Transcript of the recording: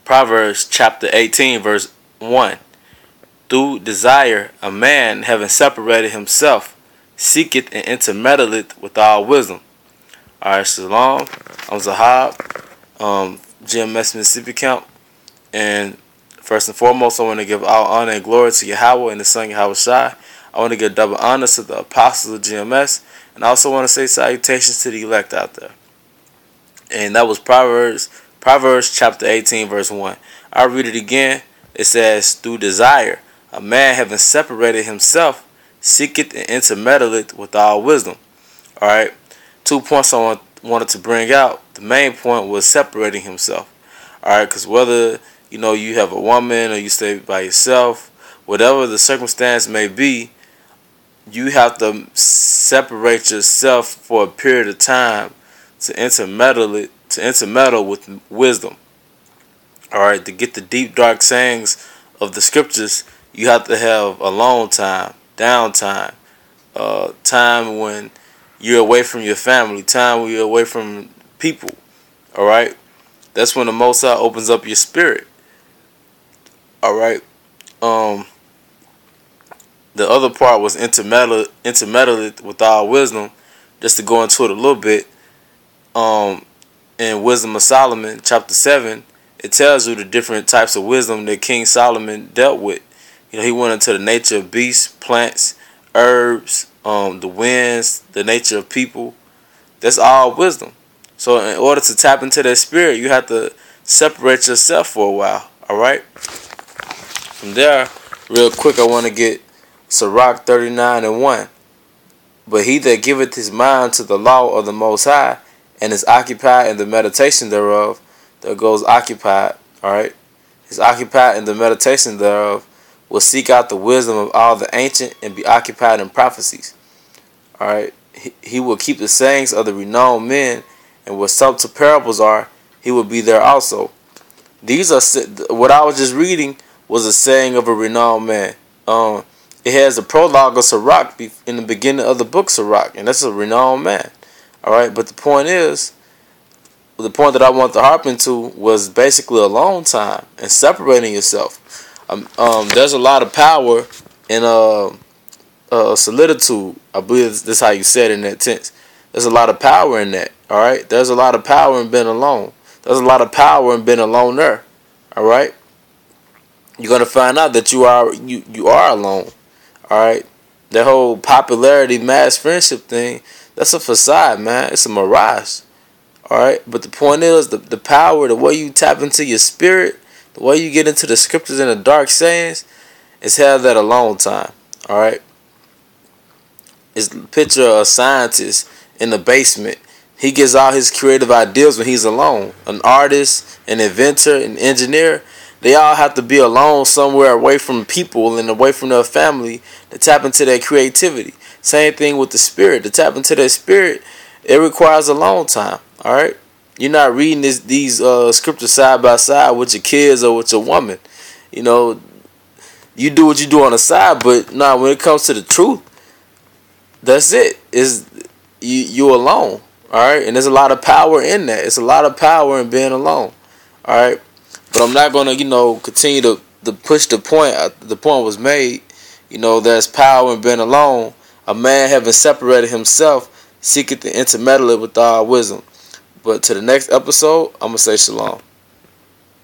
Proverbs chapter 18 verse 1. Through desire a man, having separated himself, seeketh and intermeddleth with all wisdom. Alright, shalom. I'm Zahab, GMS Mississippi Camp. And first and foremost, I want to give all honor and glory to Yahweh and the Son Yahweh Shai. I want to give double honor to the apostles of GMS. And I also want to say salutations to the elect out there. And that was Proverbs chapter 18 verse 1. I'll read it again. It says, through desire a man, having separated himself, seeketh and intermeddleth with all wisdom. Alright, 2 points I wanted to bring out. The main point was separating himself. Alright, because whether you have a woman or you stay by yourself, whatever the circumstance may be, you have to separate yourself for a period of time to intermeddle with wisdom. Alright, to get the deep dark sayings of the scriptures, you have to have alone time, downtime, time when you're away from your family, time when you're away from people. Alright, that's when the Most High opens up your spirit. Alright, the other part was intermeddle with all wisdom. Just to go into it a little bit, in Wisdom of Solomon chapter 7, it tells you the different types of wisdom that King Solomon dealt with. He went into the nature of beasts, plants, herbs, the winds, the nature of people. That's all wisdom. So in order to tap into that spirit, you have to separate yourself for a while. Alright? From there, real quick, I want to get Sirach 39 and 1. But he that giveth his mind to the law of the Most High, and is occupied in the meditation thereof, there goes occupied. Alright? Is occupied in the meditation thereof, will seek out the wisdom of all the ancient, and be occupied in prophecies. Alright? He will keep the sayings of the renowned men, and what subtle parables are, he will be there also. These are what I was just reading was a saying of a renowned man. It has a prologue of Sirach in the beginning of the book Sirach, and that's a renowned man. Alright, but the point that I want to harp into was basically alone time and separating yourself. There's a lot of power in solitude. I believe that's how you said it in that tense. There's a lot of power in that. Alright, there's a lot of power in being alone. There's a lot of power in being alone there. Alright, you're gonna find out that you are alone. Alright, that whole popularity, mass friendship thing, that's a facade, man. It's a mirage. Alright, but the point is, the power, the way you tap into your spirit, the way you get into the scriptures and the dark sayings, is have that alone time. Alright, it's a picture of a scientist in the basement. He gets all his creative ideas when he's alone. An artist, an inventor, an engineer, they all have to be alone somewhere away from people and away from their family to tap into their creativity. Same thing with the spirit. To tap into their spirit, it requires alone time. Alright? You're not reading these scriptures side by side with your kids or with your woman. You do what you do on the side, but when it comes to the truth, that's it. You alone. Alright? And there's a lot of power in that. It's a lot of power in being alone. Alright? But I'm not going to, continue to push the point. The point was made. There's power in being alone. A man having separated himself, seeketh to intermeddle with all wisdom. But to the next episode, I'm going to say shalom.